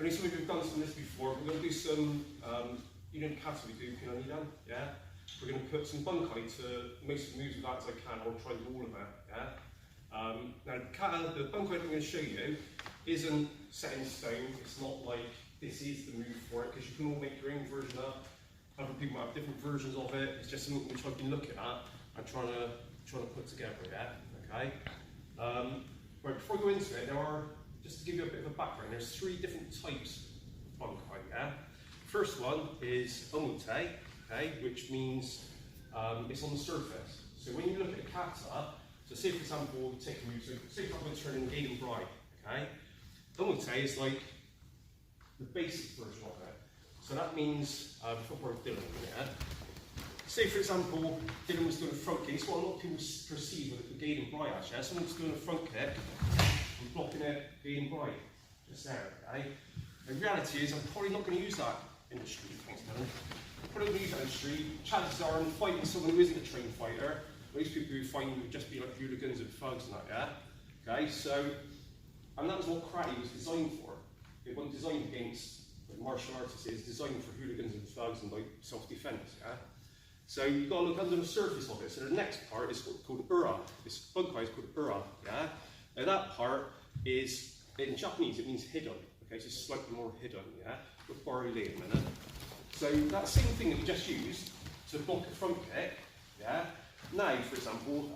For any of you who've done some of this before, we're going to do some, you know, kata we do, Pinan Nidan, yeah? We're going to put some bunkai to make some moves with that as I can, or try to do all of it, yeah? Now, the bunkai that I'm going to show you isn't set in stone. It's not like this is the move for it, because you can all make your own version up. Other people might have different versions of it. It's just something which I've been looking at and trying to put together, yeah? Okay? Right, before I go into it, there are, just to give you a bit of a background, there's 3 different types of bunkai, yeah? First one is omute, okay, which means it's on the surface. So when you look at a kata, so say for example, we take a move, so say for example, I'm turning Gaiden Bride, okay? Omute is like the basic version of it. So that means, before we're Dylan, yeah? Say for example, Dylan was doing a front kick. It's what a lot of people perceive with the Gaiden Bride actually. Someone's doing a front kick, and blocking it, Gaiden Bride, just there, okay? The reality is I'm probably not going to use that in the street, thanks Dylan. I'm probably going to use that in the street. Chances are I'm fighting someone who isn't a trained fighter. Most people who fight would just be like hooligans and thugs and that, yeah? Okay, so, and that was what karate was designed for. It wasn't designed against like, martial artists, it's designed for hooligans and thugs and like self-defense, yeah? So you've got to look under the surface of it. So the next part is called ura. This bunkai is called ura, yeah? Now that part is, in Japanese it means hidden, okay? So it's slightly more hidden, yeah? We'll borrow Lee in a minute. So that same thing that we just used to block a front kick, yeah? Now, for example,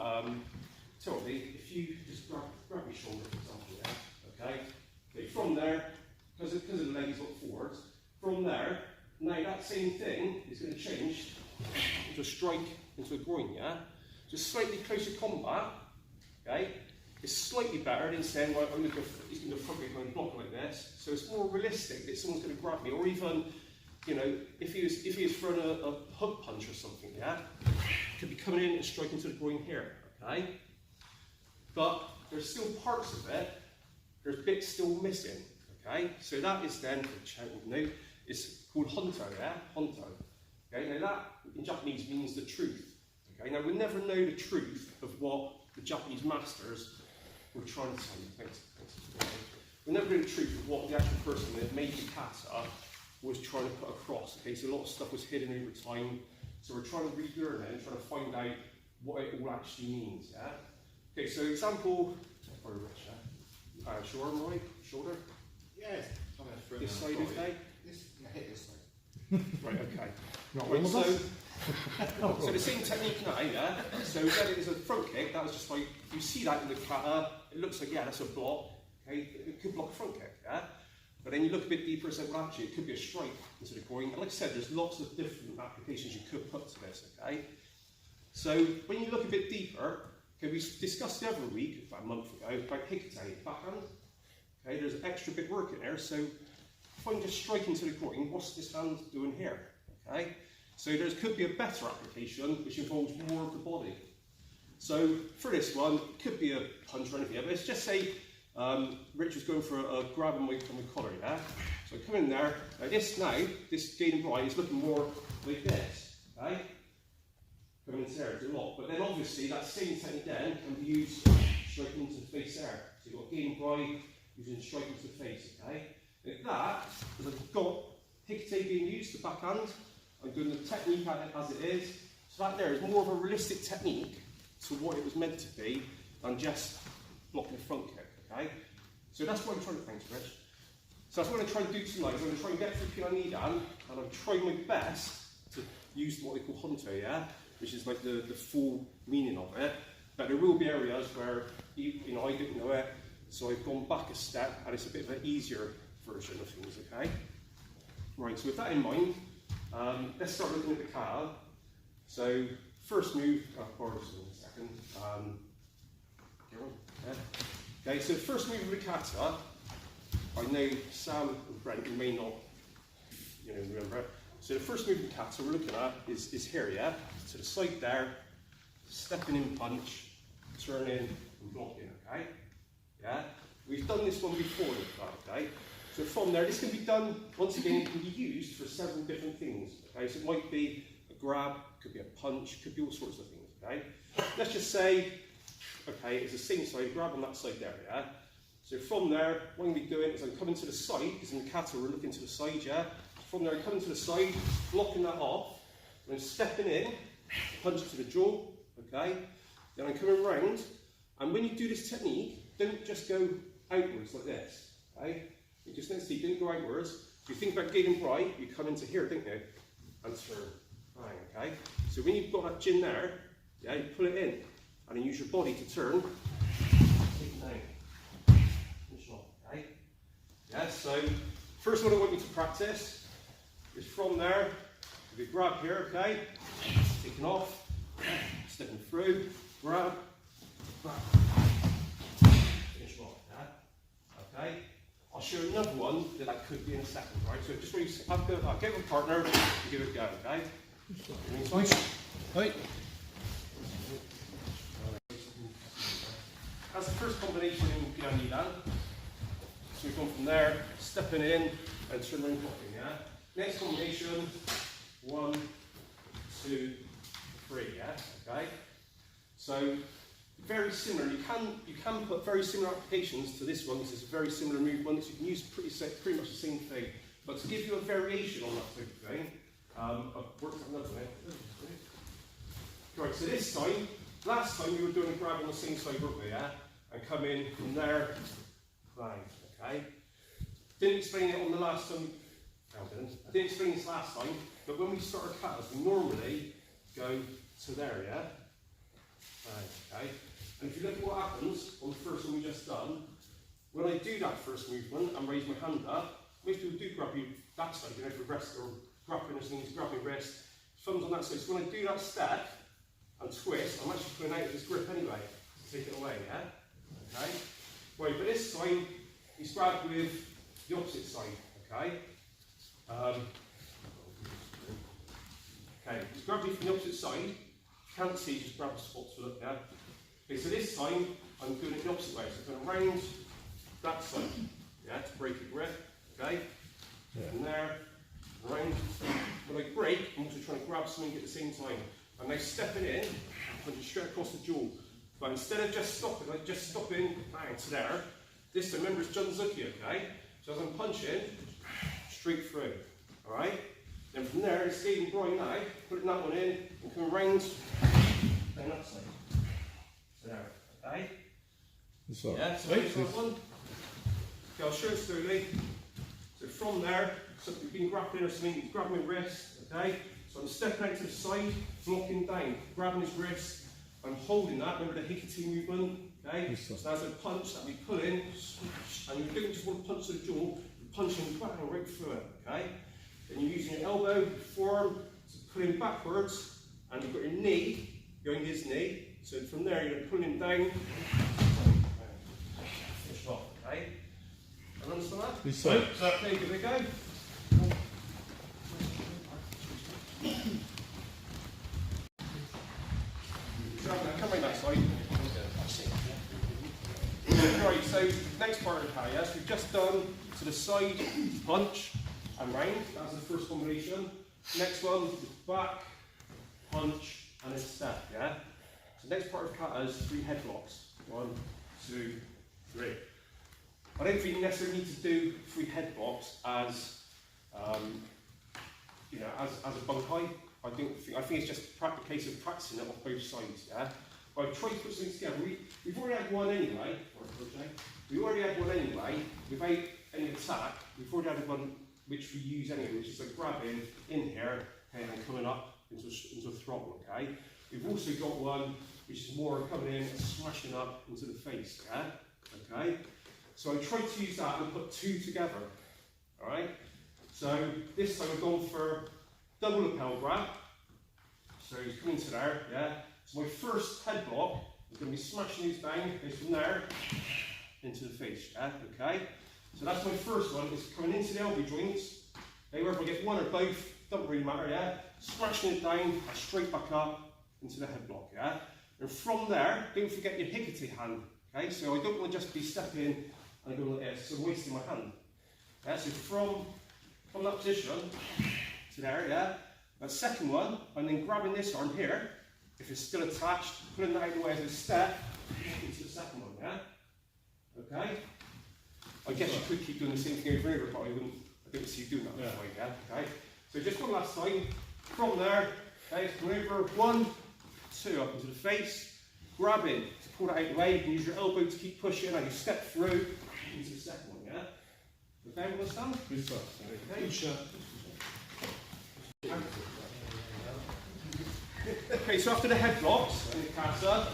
tell me, if you just grab your shoulder, for example, yeah? Okay, from there, because the legs look forwards, from there, now that same thing is going to change into a strike into a groin, yeah? Just slightly closer combat, okay? It's slightly better than saying, well, he's going to front kick and block like this. So it's more realistic that someone's going to grab me, or even, you know, if he was throwing a hook punch or something, yeah? Could be coming in and striking to the groin here, okay? But there's still parts of it, there's bits still missing, okay? So that is then, it's called honto, yeah? Honto. Okay, now that in Japanese means the truth. Okay, now we'll never know the truth of what the Japanese masters were trying to say. Thanks. We'll never know the truth of what the actual person that made the kata was trying to put across. Okay, so a lot of stuff was hidden over time. So we're trying to relearn it and trying to find out what it all actually means. Yeah. Okay, so example. Shoulder. Yes. This side, okay. Hit this side. Right, okay. Right, so the same technique now, yeah? So then it is a front kick, that was just like, you see that in the kata, it looks like, yeah, that's a block, okay? It could block a front kick, yeah? But then you look a bit deeper and say, well, actually, it could be a strike into the groin. And like I said, there's lots of different applications you could put to this, okay? So when you look a bit deeper, okay, we discussed the other week, about a month ago, about hikite, backhand. Okay, there's extra bit work in there, so if I'm just striking to the groin, what's this hand doing here? Okay, so there could be a better application which involves more of the body. So for this one, it could be a punch or anything, but let's just say Rich was going for a grab on my collar, yeah? So I come in there, this Gaiden Bride is looking more like this, okay? Coming into there, it's a lot, but then obviously that same technique then can be used striking into the face there. So you've got Gaiden Bride using striking to the face, okay? Like that, because I've got hikite being used, the backhand, I'm doing the technique at it as it is. So that there is more of a realistic technique to what it was meant to be than just blocking a front kick, okay? So that's what I'm trying to think, Rich. So that's what I'm trying to do tonight. I'm going to try and get through Pinan Nidan, and I'm trying my best to use what they call honto, yeah? Which is like the full meaning of it. But there will be areas where, you know, I didn't know it, so I've gone back a step, and it's a bit of an easier version of things, okay? Right, so with that in mind, let's start looking at the kata. So, first move, I'll borrow this in a second. Okay, so first move of the kata, I know Sam and Brent may not remember it. So the first move of the kata we're looking at is here, yeah? To the side there, stepping in punch, turning and blocking, okay? Yeah? We've done this one before, okay? So from there, this can be done, once again, it can be used for several different things, okay? So it might be a grab, could be a punch, could be all sorts of things, okay? Let's just say, okay, it's the same side, grab on that side there, yeah? So from there, what I'm going to be doing is I'm coming to the side, because in the kata we're looking to the side, yeah? From there I'm coming to the side, blocking that off, and I'm stepping in, punch to the jaw, okay? Then I'm coming round, and when you do this technique, don't just go outwards like this, okay? You just need to see, don't go outwards. If you think about getting right, you come into here, don't you? And turn, bang, okay? So when you've got that chin there, yeah, you pull it in, and then use your body to turn, take it down, finish off, okay? Yeah, so first one I want you to practice is from there, you grab here, okay? Taking off, stepping through, grab, finish off, yeah? Okay? I'll show you another one that could be in a second, right? So just when you have to get with a partner, you give it a go, okay? Right. That's the first combination in Pinan Nidan. So we've gone from there, stepping in and turning around blocking, yeah? Next combination, 1, 2, 3, yeah? Okay? So very similar. You can put very similar applications to this one. This is a very similar movement. So you can use pretty much the same thing. But to give you a variation on that type of thing, I've worked out another way. Right, so this time, last time we were doing a grab on the same side, weren't we, yeah? And come in from there, bang, okay? Didn't explain it on the last time. I didn't explain this last time, but when we start our katas, we normally go to there, yeah? Bang, okay? And if you look at what happens on the first one we just done, when I do that first movement and raise my hand up, most people do grab you that side, you know, for rest or grabbing his knees, grabbing wrist, thumbs on that side. So when I do that step and twist, I'm actually pulling out of this grip anyway to take it away, yeah? Okay? Right, but this time, he's grabbed with the opposite side, okay? Okay, he's grabbed me from the opposite side. You can't see, just grab a spot to look, yeah? Okay, so this time, I'm doing it the opposite way. So I'm going around that side, yeah, to break the grip, okay? Yeah. From there, around. When I break, I'm also trying to grab something at the same time. I'm now stepping in, punching straight across the jaw. But instead of just stopping, like just stopping, bang, to there, this time, remember it's Junzuki, okay? So as I'm punching, straight through, alright? Then from there, it's skating right now, putting that one in, and coming round, down that side. So there, okay? So, yeah, so right, that one. Okay, I'll show it slowly. So from there, so you've been grappling or something, you grab my wrist, okay? So I'm stepping out to the side, blocking down, grabbing his wrist, I'm holding that, remember the hikiti movement, okay? So as I punch, that we pull in, and you don't just want to punch to the jaw, you're punching bang right through it, okay? Then you're using your elbow, your forearm, to pull in backwards, and you've got your knee, going his knee, so from there you're pulling down, finish off, okay? And understand that? this side. Okay, give it a go. Come right that side. Right, so next part of the kata, yes, we've just done to the side, punch, and round. That's the first combination. Next one, back, punch, and a step, yeah? So next part of the kata is 3 headlocks. 1, 2, 3. I don't think you necessarily need to do 3 headlocks as, you know, as a bunkai. I think it's just a case of practicing it off both sides, yeah? But I've tried to put something together. We've already had one anyway, we already had one anyway, without any attack. We've already had one which we use anyway, which is like grabbing in here and then coming up into a throttle, okay? We've also got one which is more coming in and smashing up into the face, yeah? Okay? So I tried to use that and put 2 together, alright? So this time I've gone for double lapel grab. So he's coming to there, yeah? So my first head block is going to be smashing his down, goes from there into the face, yeah? Okay? So that's my first one, it's coming into the elbow joints. Okay, whether I get one or both, doesn't really matter, yeah? Smashing it down, and straight back up into the head block, yeah? And from there, don't forget your hikiti hand, okay? So I don't want to just be stepping and going like this, so I'm wasting my hand. Yeah? So from that position to there, yeah? That second one, I'm then grabbing this arm here, if it's still attached, pulling that out of the way as a step into the second one, yeah? Okay? I guess you could keep doing the same thing over and over, but I didn't see you doing that before, yeah, okay. So just one last time, from there, okay, come over, 1, 2, up into the face, grab in, to pull that out of the way, you can use your elbow to keep pushing, and you step through into the second one, yeah? Okay, understand? Good stuff. Okay. Good shot. Okay, so after the head blocks and the kata,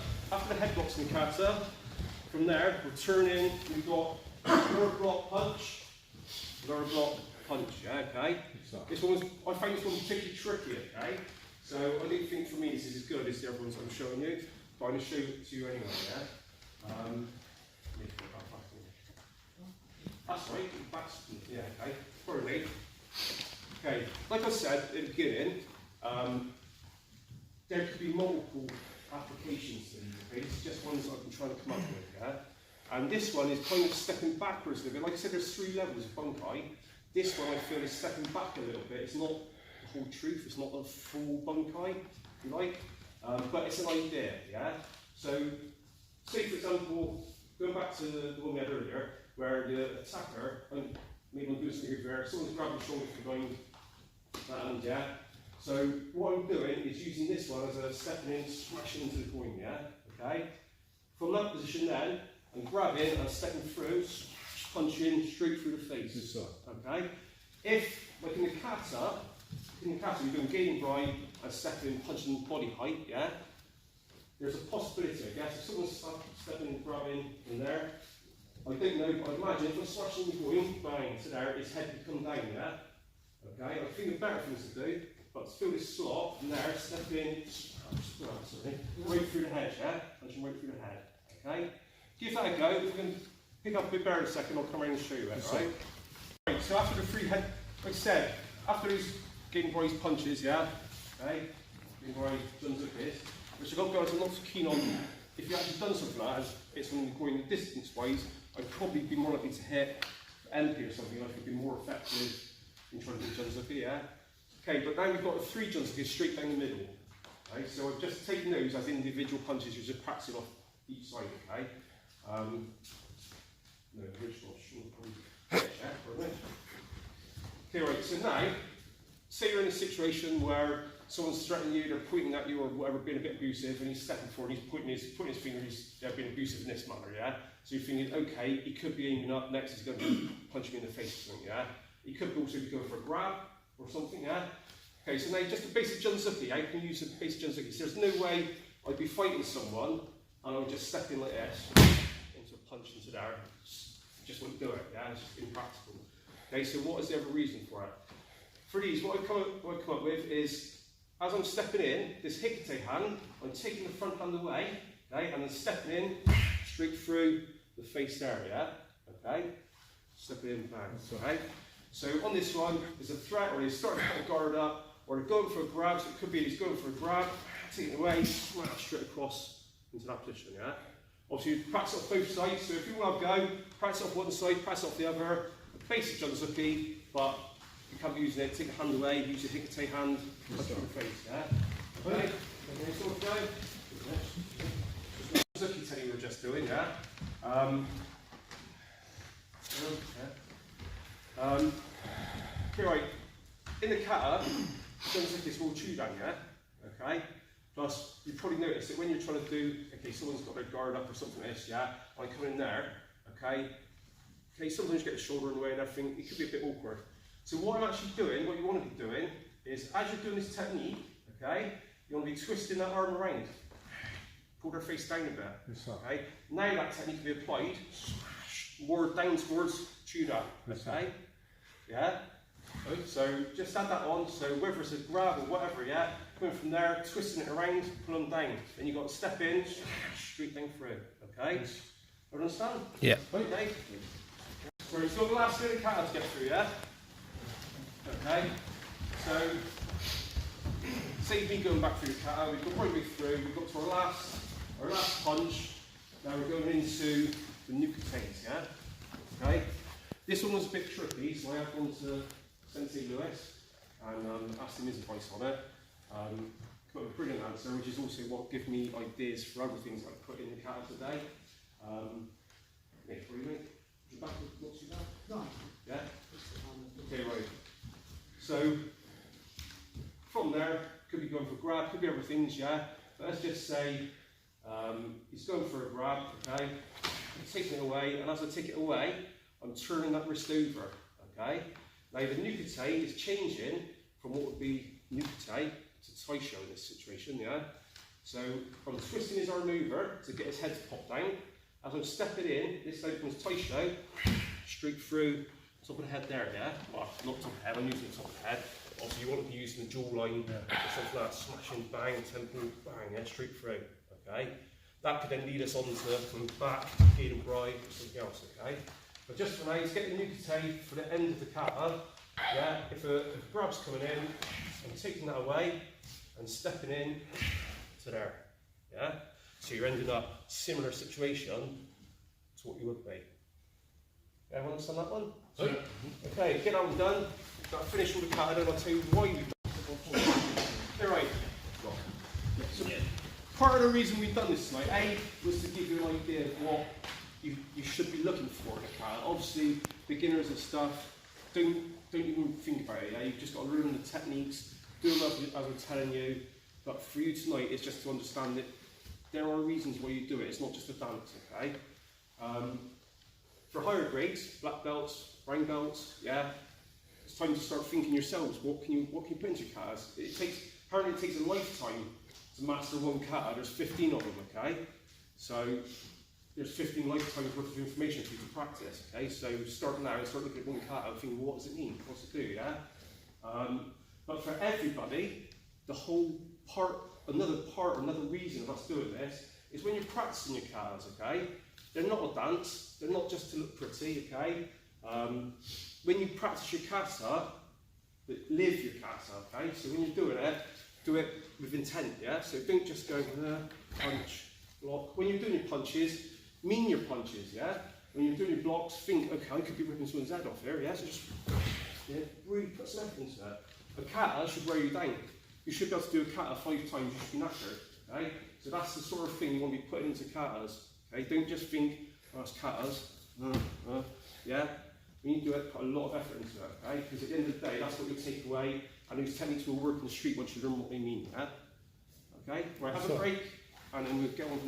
from there, we're turning, we've got lower block punch, yeah, okay? This one I find this one particularly tricky, okay? So I don't think for me this is as good as the other ones I'm showing you, but I'm going to show it to you anyway, yeah? That's right, yeah, okay, probably. Okay, like I said at the beginning, there could be multiple applications to these, okay? This is just ones I've been trying to come up with, yeah? And this one is kind of stepping backwards a little bit. Like I said, there's 3 levels of bunkai. This one I feel is stepping back a little bit. It's not the whole truth, it's not the full bunkai, if you like, but it's an idea, yeah? So, say for example, going back to the one we had earlier, where the attacker, and maybe I'm doing something here, someone's grabbing the shoulder from behind that hand, yeah? So what I'm doing is using this one as a stepping in, smashing into the coin, yeah? Okay? From that position then, I'm grabbing and stepping through, punching straight through the face. Okay? If, like in the kata, you're doing gaining bribe and stepping, punching body height, yeah? There's a possibility, I guess, if someone's stepping and grabbing in there, I don't know, but I imagine if I'm smashing the coin, bang, to there, his head would come down, yeah? Okay? I think the better things to do, but to fill this slot from there, step in, right through the head, yeah? Punching right through the head, okay? Give that a go. We're going to pick up a bit better in a second. I'll come around and show you it, right? Right, so after the 3 head, like I said, after these Game Boy's punches, yeah? Okay? Game Boy done like this, which I've got guys I'm not so keen on. If you actually done something like that, it's when you're going distance-wise, I'd probably be more likely to hit MP or something, like it'd be more effective in trying to do Junzuki, yeah? Okay, but now we've got 3 Junzuki straight down the middle. Okay, so I've just taken those as individual punches, you're just practicing off each side, okay? No, original, okay, right, so now, say you're in a situation where someone's threatening you, they're pointing at you or whatever, being a bit abusive, and he's stepping forward, he's pointing his finger, he's being abusive in this manner, yeah? So you're thinking, okay, he could be aiming up, next he's going to punch me in the face or something, yeah? He could also be going for a grab or something, yeah? Okay, so now just a basic Junzuki, how can you use a basic Junzuki? So there's no way I'd be fighting someone and I would just step in like this, into a punch into there, just wouldn't do it, yeah? It's just impractical. Okay, so what is the other reason for it? For these, what I've come up with is, as I'm stepping in, this hikite hand, I'm taking the front hand away, okay, and then stepping in, straight through the face there, yeah? Okay? Stepping in, bang, okay? So on this one, there's a threat, or he's starting to guard up, or they're going for a grab, so it could be he's going for a grab, taking it away, smash straight across into that position, yeah? Obviously, you practice off both sides, so if you want to go, practice off one side, practice off the other, a basic Junzuki, but you can't be using it, take a hand away, use your hikite hand, punch it in the face, yeah? Okay, okay, so we'll go. Junzuki technique we were just doing, yeah? Okay, right, in the kata, Junzuki is all Chudan, yeah? Okay? Plus, you probably noticed that when you're trying to do, okay, someone's got their guard up or something like this, yeah? I come in there, okay? Okay, sometimes you get the shoulder in the way and everything, it could be a bit awkward. So what I'm actually doing, what you want to be doing, is as you're doing this technique, okay, you want to be twisting that arm around. Pull their face down a bit, okay? Now that technique can be applied, more down towards Chudan, okay? Yeah? So just add that on, so whether it's a grab or whatever, yeah, going from there, twisting it around, pull them down. Then you've got to step in, straight down through, okay? You understand? Yeah. Okay. So we've got the last bit of kata to get through, yeah? Okay. So, save me going back through the kata, we've got right way through, we've got to our last punch, now we're going into the nukates, yeah? Okay. This one was a bit tricky, so I have gone to Sensei Lewis and asked him his advice on it. Got a brilliant answer, which is also what gives me ideas for other things I put in the kata today. Yeah, what do you think? Back, not too bad. So from there, could be going for grab, could be other things, yeah. But let's just say he's going for a grab, okay. I'm taking it away, and as I take it away, I'm turning that wrist over, okay. Now the nukete is changing from what would be nukete to taisho in this situation, yeah. So I'm twisting his arm over to get his head to pop down. As I'm stepping in, this leg becomes taisho, straight through top of the head there, yeah? Well, not top of the head, I'm using the top of the head. Obviously you want to be using the jawline, or something like that, smashing, bang, temple, bang, yeah, straight through, okay? That could then lead us on to coming back, gain and bride, or something else, okay? But just for now, let's get the nukete for the end of the kata, yeah? If a grab's coming in, I'm taking that away and stepping in to there, yeah? So you're ending up similar situation to what you would be. Everyone understand that one? Sure. Okay, get that one done. Got to finish all the kata, and I'll tell you why we've done it. Alright. So part of the reason we've done this tonight, A, was to give you an idea of what you should be looking for in a kata. Obviously, beginners and stuff, don't even think about it. Yeah? You've just got to learn the techniques, do them as I'm telling you. But for you tonight, it's just to understand that there are reasons why you do it. It's not just a dance, okay? For higher grades, black belts, brown belts, yeah, it's time to start thinking yourselves. What can you put into your katas? Apparently it takes a lifetime to master one kata. There's 15 of them, okay? So there's 15 lifetimes worth of information for you to practice, okay? So start now and start looking at one kata and thinking, what does it mean? What's it do, yeah? But for everybody, the whole part, another reason of us doing this is when you're practicing your katas, okay? They're not a dance, they're not just to look pretty, okay? When you practice your kata, live your kata, okay? So when you're doing it, do it with intent, yeah? So don't just go, punch, block. When you're doing your punches, mean your punches, yeah? When you're doing your blocks, think, okay, I could be ripping someone's head off here, yeah? So just, yeah, really put some effort into that. A kata should wear you down. You should be able to do a kata 5 times, you should be knackered, okay? So that's the sort of thing you want to be putting into katas, okay? Don't just think, oh, it's katas, yeah? When you do it, put a lot of effort into it, okay? Because at the end of the day, that's what you'll take away, and these techniques will work in the street once you learn what they mean, yeah? Okay? Right, have a break, and then we'll get on to the next.